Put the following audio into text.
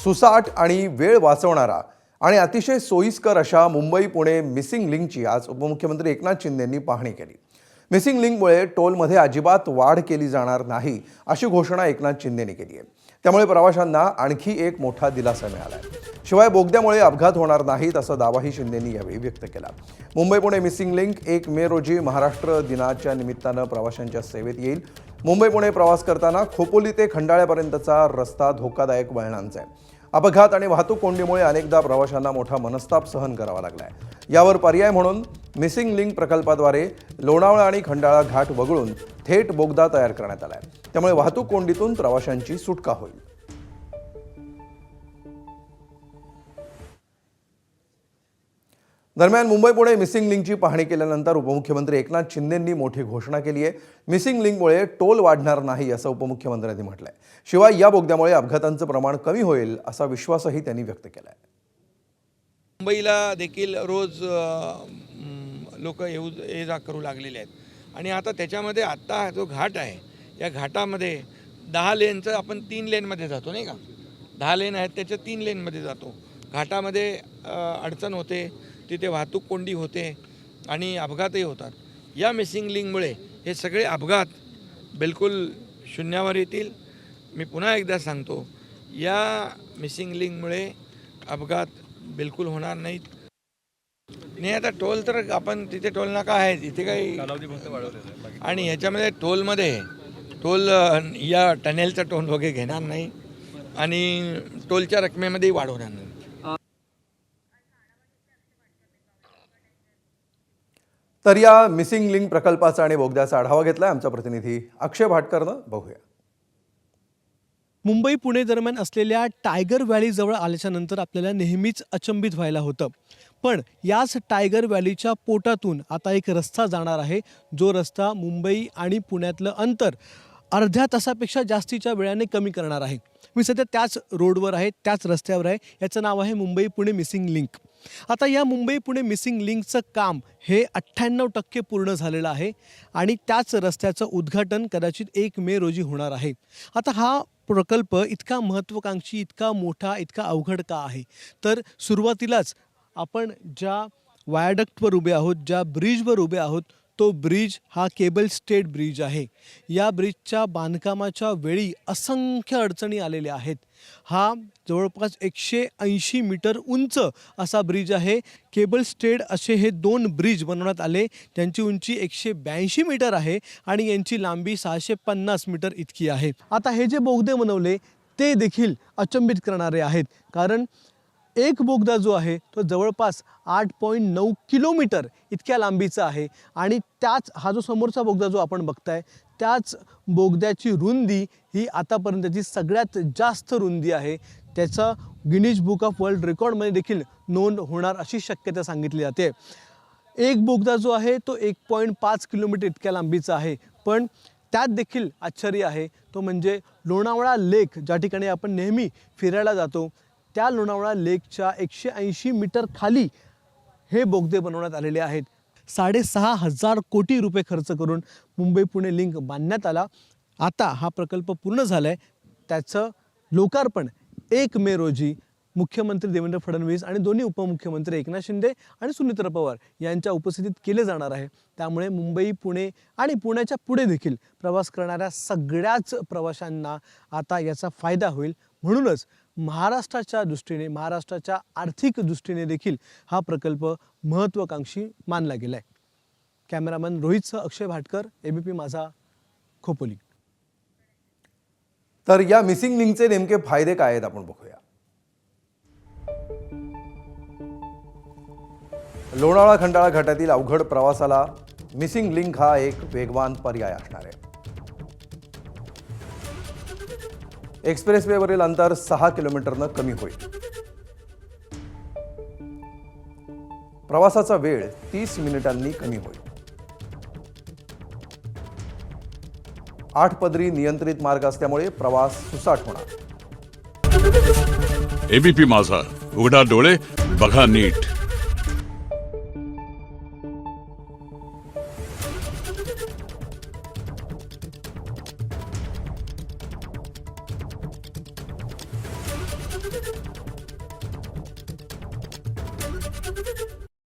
सुसाट आणि वेळ वाचवणारा आणि अतिशय सोयीस्कर अशा मुंबई पुणे मिसिंग लिंकची आज उपमुख्यमंत्री एकनाथ शिंदेंनी पाहणी केली। मिसिंग लिंकमुळे टोलमध्ये अजिबात वाढ केली जाणार नाही अशी घोषणा एकनाथ शिंदेंनी केली आहे। त्यामुळे प्रवाशांना आणखी एक मोठा दिलासा मिळाला आहे। शिवाय बोगद्यामुळे अपघात होणार नाहीत असा दावाही शिंदेंनी यावेळी व्यक्त केला। मुंबई पुणे मिसिंग लिंक 1 मे रोजी महाराष्ट्र दिनाच्या निमित्तानं प्रवाशांच्या सेवेत येईल। मुंबई पुणे प्रवास करताना खोपोली ते खंडाळ्यापर्यंतचा रस्ता धोकादायक वळणांचा आहे। अपघात आणि वाहतूक कोंडीमुळे अनेकदा प्रवाशांना मोठा मनस्ताप सहन करावा लागला आहे। यावर पर्याय म्हणून मिसिंग लिंक प्रकल्पाद्वारे लोणावळा आणि खंडाळा घाट वगळून थेट बोगदा तयार करण्यात आला आहे। त्यामुळे वाहतूक कोंडीतून प्रवाशांची सुटका होईल। दरम्यान मुंबई पुणे मिसिंग लिंकची पाहणी केल्यानंतर उपमुख्यमंत्री एकनाथ शिंदेंनी मोठी घोषणा केली आहे। मिसिंग लिंकमुळे टोल वाढणार नाही असं उपमुख्यमंत्र्यांनी म्हटलंय। शिवाय या बोगद्यामुळे अपघातांचं प्रमाण कमी होईल असा विश्वासही त्यांनी व्यक्त केलाय। मुंबईला देखील रोज लोक ये जा करू लागलेले आहेत आणि आता त्याच्यामध्ये आता जो घाट आहे या घाटामध्ये 10 लेनचं आपण 3 लेनमध्ये जातो नाही का। 10 लेन आहेत त्याच्या 3 लेनमध्ये जातो। घाटामध्ये अडचण होते, तिथे वाहतूक कोंडी होते आणि अपघातही होतात। या मिसिंग लिंकमुळे हे सगळे अपघात बिलकुल शून्यावर येतील। मी पुन्हा एकदा सांगतो, या मिसिंग लिंकमुळे अपघात बिलकुल होणार नाहीत। नाही आता टोल तर आपण तिथे टोल नाका आहे, इथे काही आणि ह्याच्यामध्ये टोल या टनेलचा टोल वगैरे घेणार नाही आणि टोलच्या रकमेमध्येही वाढ होणार नाही। तर या मिसिंग लिंक प्रकल्पाचा आणि बोगद्याचा आढावा घेतलाय आमचा प्रतिनिधी अक्षय भाटकरनं। बघूया। मुंबई पुणे दरम्यान असलेल्या टायगर व्हॅली जवळ आल्याच्या नंतर आपल्याला नेहमीच अचंबित व्हायला होतं, पण याच टायगर व्हॅलीच्या पोटातून आता एक रस्ता जाणार आहे, जो रस्ता मुंबई आणि पुण्यातलं अंतर अर्ध्या तासापेक्षा जास्तीच्या वेळाने कमी करणार आहे। मी सध्या त्याच रोडवर आहे, त्याच रस्त्यावर आहे। याचं नाव आहे मुंबई पुणे मिसिंग लिंक। आता या मुंबई पुणे मिसिंग लिंकचं काम हे 98% पूर्ण झालेलं आहे आणि त्याच रस्त्याचं उद्घाटन कदाचित 1 मे रोजी होणार आहे। आता हा प्रकल्प इतका महत्त्वाकांक्षी, इतका मोठा, इतका अवघड का आहे? तर सुरुवातीलाच आपण ज्या वायडक्टवर उभे आहोत, ज्या ब्रिजवर उभे आहोत, तो ब्रिज हा केबल स्टेड ब्रिज आहे। या ब्रिजच्या बांधकामाच्या वेळी असंख्य अडचणी आलेल्या आहेत। हा जवळपास 180 मीटर उंच असा ब्रिज आहे। केबल स्टेड असे हे 2 ब्रिज बनवण्यात आले, त्यांची उंची 182 मीटर आहे आणि यांची लांबी 650 मीटर इतकी आहे। आता हे जे बोगदे बनवले ते देखील अचंबित करणारे आहेत, कारण एक बोगदा जो आहे तो जवळपास 8.9 किलोमीटर इतक्या लांबीचा आहे आणि त्याच हा जो समोरचा बोगदा जो आपण बघताय त्याच बोगद्याची रुंदी ही आतापर्यंतची सगळ्यात जास्त रुंदी आहे। त्याचा गिनीज बुक ऑफ वर्ल्ड रेकॉर्डमध्ये देखील नोंद होणार अशी शक्यता सांगितली जाते। एक बोगदा जो आहे तो 1.5 किलोमीटर इतक्या लांबीचा आहे, पण त्यात देखील आश्चर्य आहे, तो म्हणजे लोणावळा लेक ज्या ठिकाणी आपण नेहमी फिरायला जातो त्या लोणावळा लेकच्या 180 मीटर खाली हे बोगदे बनवण्यात आलेले आहेत। 6,500 कोटी रुपये खर्च करून मुंबई पुणे लिंक बांधण्यात आला। आता हा प्रकल्प पूर्ण झालाय, त्याचं लोकार्पण 1 मे रोजी मुख्यमंत्री देवेंद्र फडणवीस आणि दोन्ही उपमुख्यमंत्री एकनाथ शिंदे आणि सुनीत्रा पवार यांच्या उपस्थितीत केले जाणार आहे। त्यामुळे मुंबई पुणे आणि पुण्याच्या पुढे देखील प्रवास करणाऱ्या सगळ्याच प्रवाशांना आता याचा फायदा होईल। म्हणूनच महाराष्ट्राच्या दृष्टीने, महाराष्ट्राच्या आर्थिक दृष्टीने देखील हा प्रकल्प महत्त्वाकांक्षी मानला गेलाय। कॅमेरामन रोहितसह अक्षय भाटकर, एबीपी माझा, खोपोली। तर या मिसिंग लिंकचे नेमके फायदे काय आहेत आपण बघूया। लोणावळा खंडाळा घाटातील अवघड प्रवासाला मिसिंग लिंक हा एक वेगवान पर्याय असणार आहे। एक्सप्रेसवेवरील अंतर 6 किलोमीटरनं कमी होईल। प्रवासाचा वेळ 30 मिनिटांनी कमी होईल। 8 पदरी नियंत्रित मार्ग असल्यामुळे प्रवास सुसाट होणार। एबीपी माझा, उघडा डोळे बघा नीट।